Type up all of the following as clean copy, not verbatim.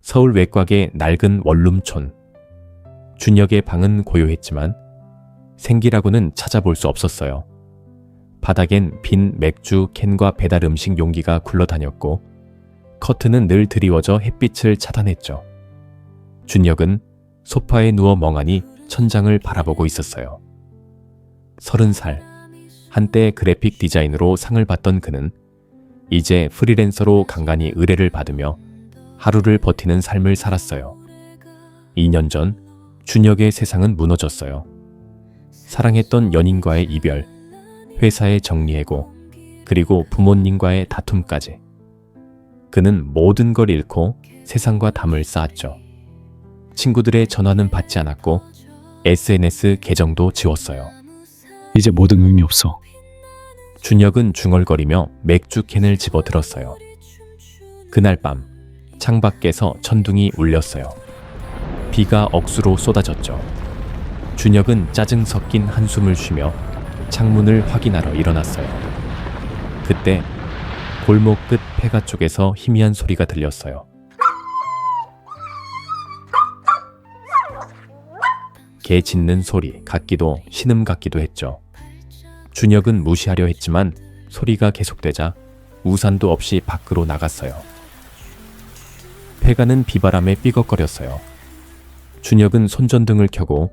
서울 외곽의 낡은 원룸촌. 준혁의 방은 고요했지만 생기라고는 찾아볼 수 없었어요. 바닥엔 빈 맥주 캔과 배달 음식 용기가 굴러다녔고 커튼은 늘 드리워져 햇빛을 차단했죠. 준혁은 소파에 누워 멍하니 천장을 바라보고 있었어요. 30살, 한때 그래픽 디자인으로 상을 받던 그는 이제 프리랜서로 간간히 의뢰를 받으며 하루를 버티는 삶을 살았어요. 2년 전 준혁의 세상은 무너졌어요. 사랑했던 연인과의 이별, 회사의 정리해고, 그리고 부모님과의 다툼까지. 그는 모든 걸 잃고 세상과 담을 쌓았죠. 친구들의 전화는 받지 않았고 SNS 계정도 지웠어요. 이제 모든 의미 없어. 준혁은 중얼거리며 맥주 캔을 집어들었어요. 그날 밤 창밖에서 천둥이 울렸어요. 비가 억수로 쏟아졌죠. 준혁은 짜증 섞인 한숨을 쉬며 창문을 확인하러 일어났어요. 그때 골목 끝 폐가 쪽에서 희미한 소리가 들렸어요. 개 짖는 소리 같기도 신음 같기도 했죠. 준혁은 무시하려 했지만 소리가 계속되자 우산도 없이 밖으로 나갔어요. 폐가는 비바람에 삐걱거렸어요. 준혁은 손전등을 켜고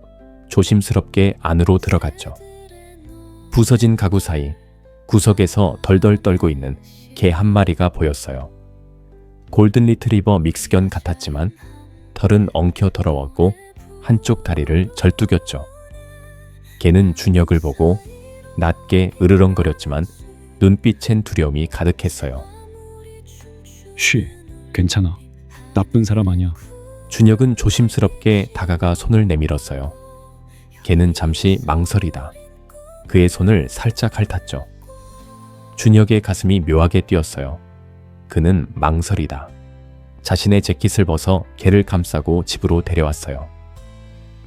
조심스럽게 안으로 들어갔죠. 부서진 가구 사이 구석에서 덜덜 떨고 있는 개 한 마리가 보였어요. 골든 리트리버 믹스견 같았지만 털은 엉켜 더러웠고 한쪽 다리를 절뚝였죠. 개는 준혁을 보고 낮게 으르렁거렸지만 눈빛엔 두려움이 가득했어요. 쉬, 괜찮아. 나쁜 사람 아니야. 준혁은 조심스럽게 다가가 손을 내밀었어요. 개는 잠시 망설이다 그의 손을 살짝 핥았죠. 준혁의 가슴이 묘하게 뛰었어요. 그는 망설이다 자신의 재킷을 벗어 개를 감싸고 집으로 데려왔어요.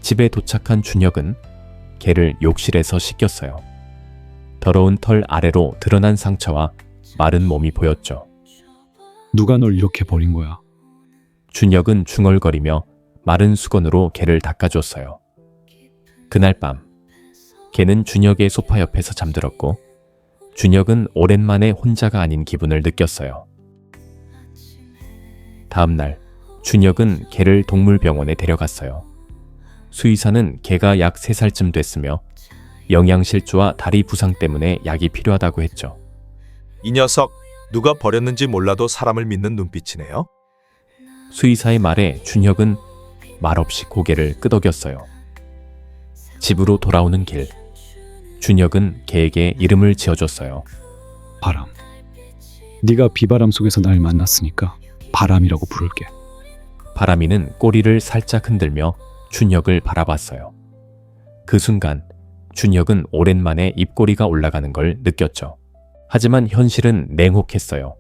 집에 도착한 준혁은 개를 욕실에서 씻겼어요. 더러운 털 아래로 드러난 상처와 마른 몸이 보였죠. 누가 널 이렇게 버린 거야? 준혁은 중얼거리며 마른 수건으로 개를 닦아줬어요. 그날 밤 개는 준혁의 소파 옆에서 잠들었고 준혁은 오랜만에 혼자가 아닌 기분을 느꼈어요. 다음 날 준혁은 개를 동물병원에 데려갔어요. 수의사는 개가 약 3살쯤 됐으며 영양실조와 다리 부상 때문에 약이 필요하다고 했죠. 이 녀석 누가 버렸는지 몰라도 사람을 믿는 눈빛이네요. 수의사의 말에 준혁은 말없이 고개를 끄덕였어요. 집으로 돌아오는 길, 준혁은 개에게 이름을 지어줬어요. 바람. 네가 비바람 속에서 날 만났으니까 바람이라고 부를게. 바람이는 꼬리를 살짝 흔들며 준혁을 바라봤어요. 그 순간 준혁은 오랜만에 입꼬리가 올라가는 걸 느꼈죠. 하지만 현실은 냉혹했어요.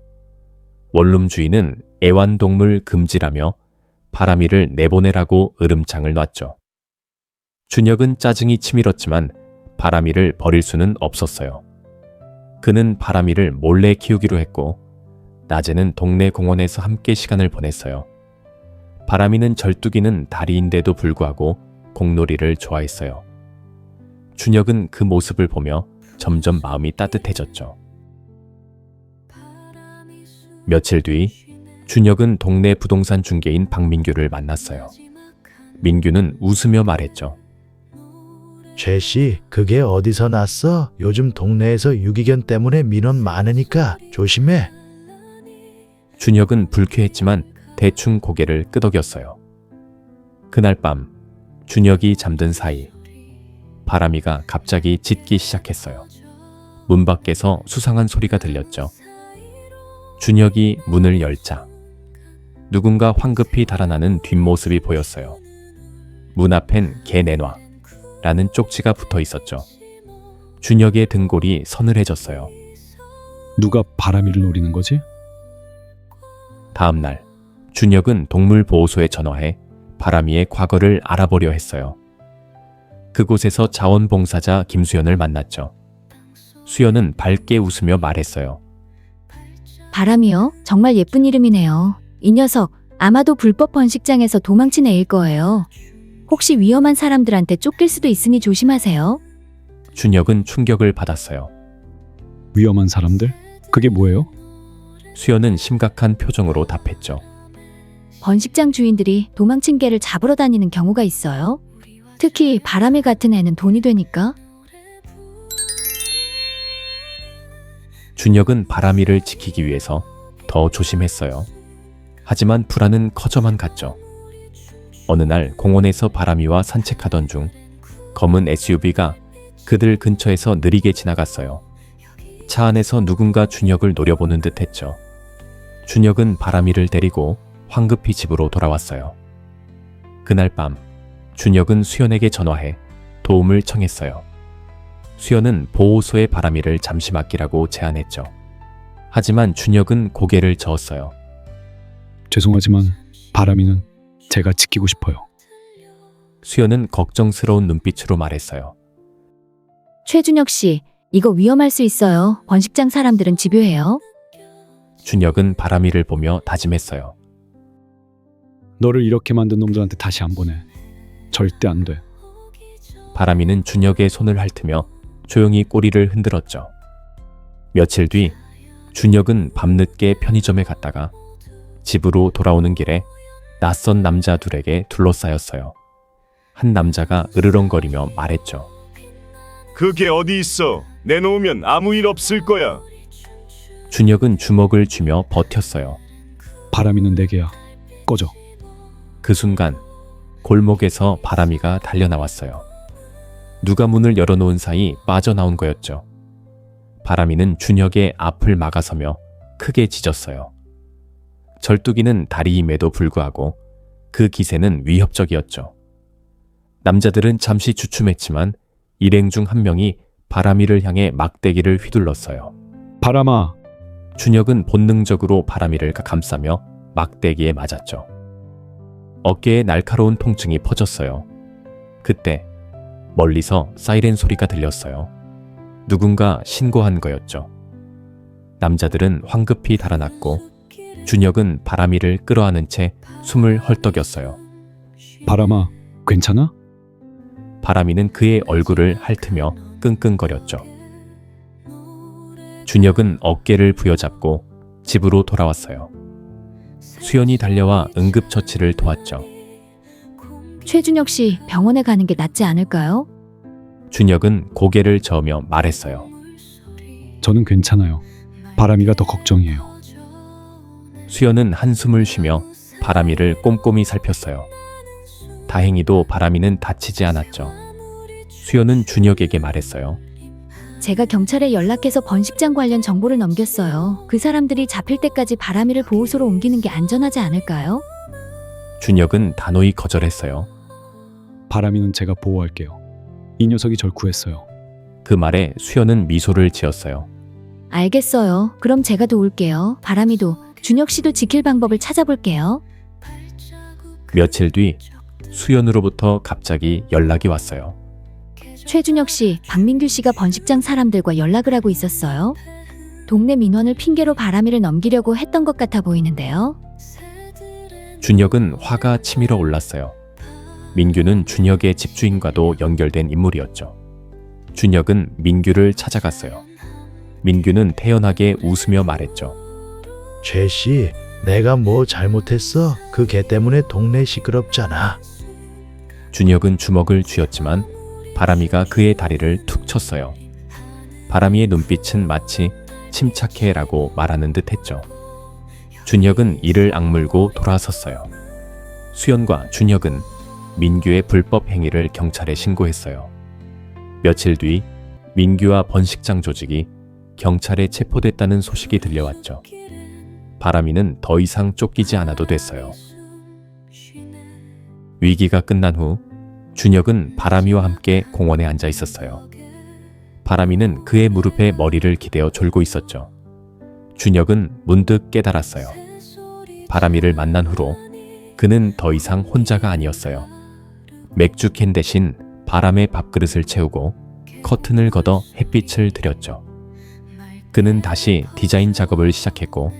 원룸 주인은 애완동물 금지라며 바람이를 내보내라고 으름장을 놨죠. 준혁은 짜증이 치밀었지만 바람이를 버릴 수는 없었어요. 그는 바람이를 몰래 키우기로 했고 낮에는 동네 공원에서 함께 시간을 보냈어요. 바람이는 절뚝이는 다리인데도 불구하고 공놀이를 좋아했어요. 준혁은 그 모습을 보며 점점 마음이 따뜻해졌죠. 며칠 뒤 준혁은 동네 부동산 중개인 박민규를 만났어요. 민규는 웃으며 말했죠. 최씨, 그게 어디서 났어? 요즘 동네에서 유기견 때문에 민원 많으니까 조심해. 준혁은 불쾌했지만 대충 고개를 끄덕였어요. 그날 밤 준혁이 잠든 사이 바람이가 갑자기 짖기 시작했어요. 문 밖에서 수상한 소리가 들렸죠. 준혁이 문을 열자 누군가 황급히 달아나는 뒷모습이 보였어요. 문 앞엔 개 내놔 라는 쪽지가 붙어 있었죠. 준혁의 등골이 서늘해졌어요. 누가 바람이를 노리는 거지? 다음 날 준혁은 동물보호소에 전화해 바람이의 과거를 알아보려 했어요. 그곳에서 자원봉사자 김수연을 만났죠. 수연은 밝게 웃으며 말했어요. 바람이요? 정말 예쁜 이름이네요. 이 녀석 아마도 불법 번식장에서 도망친 애일 거예요. 혹시 위험한 사람들한테 쫓길 수도 있으니 조심하세요. 준혁은 충격을 받았어요. 위험한 사람들? 그게 뭐예요? 수연은 심각한 표정으로 답했죠. 번식장 주인들이 도망친 개를 잡으러 다니는 경우가 있어요. 특히 바람이 같은 애는 돈이 되니까. 준혁은 바람이를 지키기 위해서 더 조심했어요. 하지만 불안은 커져만 갔죠. 어느 날 공원에서 바람이와 산책하던 중 검은 SUV가 그들 근처에서 느리게 지나갔어요. 차 안에서 누군가 준혁을 노려보는 듯 했죠. 준혁은 바람이를 데리고 황급히 집으로 돌아왔어요. 그날 밤 준혁은 수연에게 전화해 도움을 청했어요. 수연은 보호소에 바람이를 잠시 맡기라고 제안했죠. 하지만 준혁은 고개를 저었어요. 죄송하지만 바람이는 제가 지키고 싶어요. 수연은 걱정스러운 눈빛으로 말했어요. 최준혁 씨, 이거 위험할 수 있어요. 번식장 사람들은 집요해요. 준혁은 바람이를 보며 다짐했어요. 너를 이렇게 만든 놈들한테 다시 안 보내. 절대 안 돼. 바람이는 준혁의 손을 핥으며 조용히 꼬리를 흔들었죠. 며칠 뒤 준혁은 밤늦게 편의점에 갔다가 집으로 돌아오는 길에 낯선 남자 둘에게 둘러싸였어요. 한 남자가 으르렁거리며 말했죠. 그게 어디 있어? 내놓으면 아무 일 없을 거야. 준혁은 주먹을 쥐며 버텼어요. 바람이는 내 개야. 꺼져. 그 순간 골목에서 바람이가 달려나왔어요. 누가 문을 열어놓은 사이 빠져나온 거였죠. 바람이는 준혁의 앞을 막아서며 크게 짖었어요. 절뚝이는 다리임에도 불구하고 그 기세는 위협적이었죠. 남자들은 잠시 주춤했지만 일행 중 한 명이 바람이를 향해 막대기를 휘둘렀어요. 바람아. 준혁은 본능적으로 바람이를 감싸며 막대기에 맞았죠. 어깨에 날카로운 통증이 퍼졌어요. 그때 멀리서 사이렌 소리가 들렸어요. 누군가 신고한 거였죠. 남자들은 황급히 달아났고 준혁은 바람이를 끌어안은 채 숨을 헐떡였어요. 바람아. 괜찮아? 바람이는 그의 얼굴을 핥으며 끙끙거렸죠. 준혁은 어깨를 부여잡고 집으로 돌아왔어요. 수연이 달려와 응급처치를 도왔죠. 최준혁 씨, 병원에 가는 게 낫지 않을까요? 준혁은 고개를 저으며 말했어요. 저는 괜찮아요. 바람이가 더 걱정이에요. 수연은 한숨을 쉬며 바람이를 꼼꼼히 살폈어요. 다행히도 바람이는 다치지 않았죠. 수연은 준혁에게 말했어요. 제가 경찰에 연락해서 번식장 관련 정보를 넘겼어요. 그 사람들이 잡힐 때까지 바람이를 보호소로 옮기는 게 안전하지 않을까요? 준혁은 단호히 거절했어요. 바람이는 제가 보호할게요. 이 녀석이 절 구했어요. 그 말에 수연은 미소를 지었어요. 알겠어요. 그럼 제가 도울게요. 바람이도, 준혁 씨도 지킬 방법을 찾아볼게요. 며칠 뒤 수연으로부터 갑자기 연락이 왔어요. 최준혁 씨, 박민규 씨가 번식장 사람들과 연락을 하고 있었어요. 동네 민원을 핑계로 바람이를 넘기려고 했던 것 같아 보이는데요. 준혁은 화가 치밀어 올랐어요. 민규는 준혁의 집주인과도 연결된 인물이었죠. 준혁은 민규를 찾아갔어요. 민규는 태연하게 웃으며 말했죠. 최씨, 내가 뭐 잘못했어? 그 개 때문에 동네 시끄럽잖아. 준혁은 주먹을 쥐었지만 바람이가 그의 다리를 툭 쳤어요. 바람이의 눈빛은 마치 침착해라고 말하는 듯 했죠. 준혁은 이를 악물고 돌아섰어요. 수연과 준혁은 민규의 불법 행위를 경찰에 신고했어요. 며칠 뒤 민규와 번식장 조직이 경찰에 체포됐다는 소식이 들려왔죠. 바람이는 더 이상 쫓기지 않아도 됐어요. 위기가 끝난 후 준혁은 바람이와 함께 공원에 앉아 있었어요. 바람이는 그의 무릎에 머리를 기대어 졸고 있었죠. 준혁은 문득 깨달았어요. 바람이를 만난 후로 그는 더 이상 혼자가 아니었어요. 맥주캔 대신 바람의 밥그릇을 채우고 커튼을 걷어 햇빛을 들였죠. 그는 다시 디자인 작업을 시작했고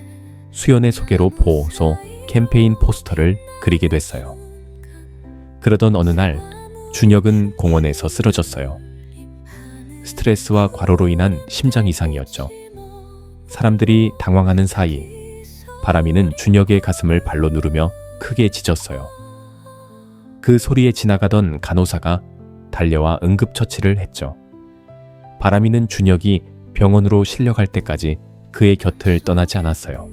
수연의 소개로 보호소, 캠페인 포스터를 그리게 됐어요. 그러던 어느 날 준혁은 공원에서 쓰러졌어요. 스트레스와 과로로 인한 심장 이상이었죠. 사람들이 당황하는 사이 바람이는 준혁의 가슴을 발로 누르며 크게 짖었어요. 그 소리에 지나가던 간호사가 달려와 응급처치를 했죠. 바람이는 준혁이 병원으로 실려갈 때까지 그의 곁을 떠나지 않았어요.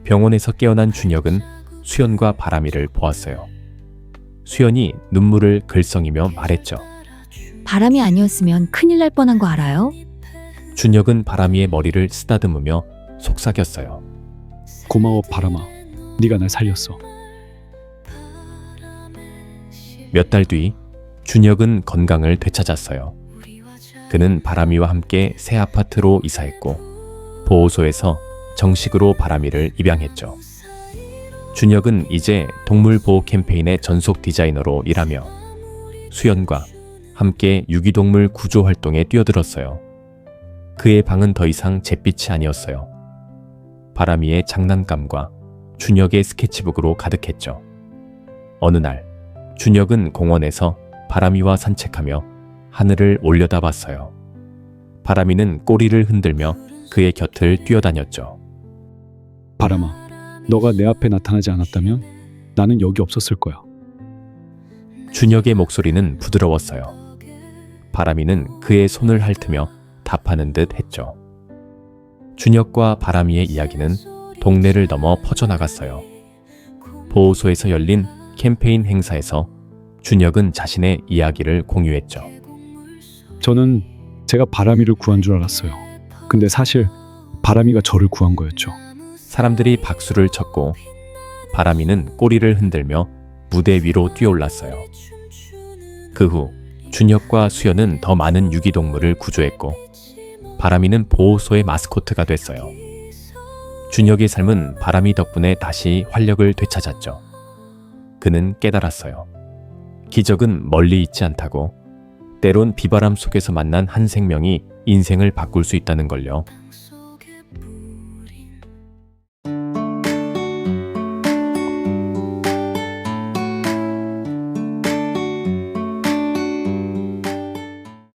병원에서 깨어난 준혁은 수연과 바람이를 보았어요. 수연이 눈물을 글썽이며 말했죠. 바람이 아니었으면 큰일 날 뻔한 거 알아요? 준혁은 바람이의 머리를 쓰다듬으며 속삭였어요. 고마워 바람아. 네가 날 살렸어. 몇 달 뒤 준혁은 건강을 되찾았어요. 그는 바람이와 함께 새 아파트로 이사했고 보호소에서 정식으로 바람이를 입양했죠. 준혁은 이제 동물보호 캠페인의 전속 디자이너로 일하며 수연과 함께 유기동물 구조 활동에 뛰어들었어요. 그의 방은 더 이상 잿빛이 아니었어요. 바람이의 장난감과 준혁의 스케치북으로 가득했죠. 어느 날 준혁은 공원에서 바람이와 산책하며 하늘을 올려다봤어요. 바람이는 꼬리를 흔들며 그의 곁을 뛰어다녔죠. 바람아, 너가 내 앞에 나타나지 않았다면 나는 여기 없었을 거야. 준혁의 목소리는 부드러웠어요. 바람이는 그의 손을 핥으며 답하는 듯 했죠. 준혁과 바람이의 이야기는 동네를 넘어 퍼져나갔어요. 보호소에서 열린 캠페인 행사에서 준혁은 자신의 이야기를 공유했죠. 저는 제가 바람이를 구한 줄 알았어요. 근데 사실 바람이가 저를 구한 거였죠. 사람들이 박수를 쳤고 바람이는 꼬리를 흔들며 무대 위로 뛰어올랐어요. 그 후 준혁과 수연은 더 많은 유기동물을 구조했고 바람이는 보호소의 마스코트가 됐어요. 준혁의 삶은 바람이 덕분에 다시 활력을 되찾았죠. 그는 깨달았어요. 기적은 멀리 있지 않다고, 때론 비바람 속에서 만난 한 생명이 인생을 바꿀 수 있다는 걸요.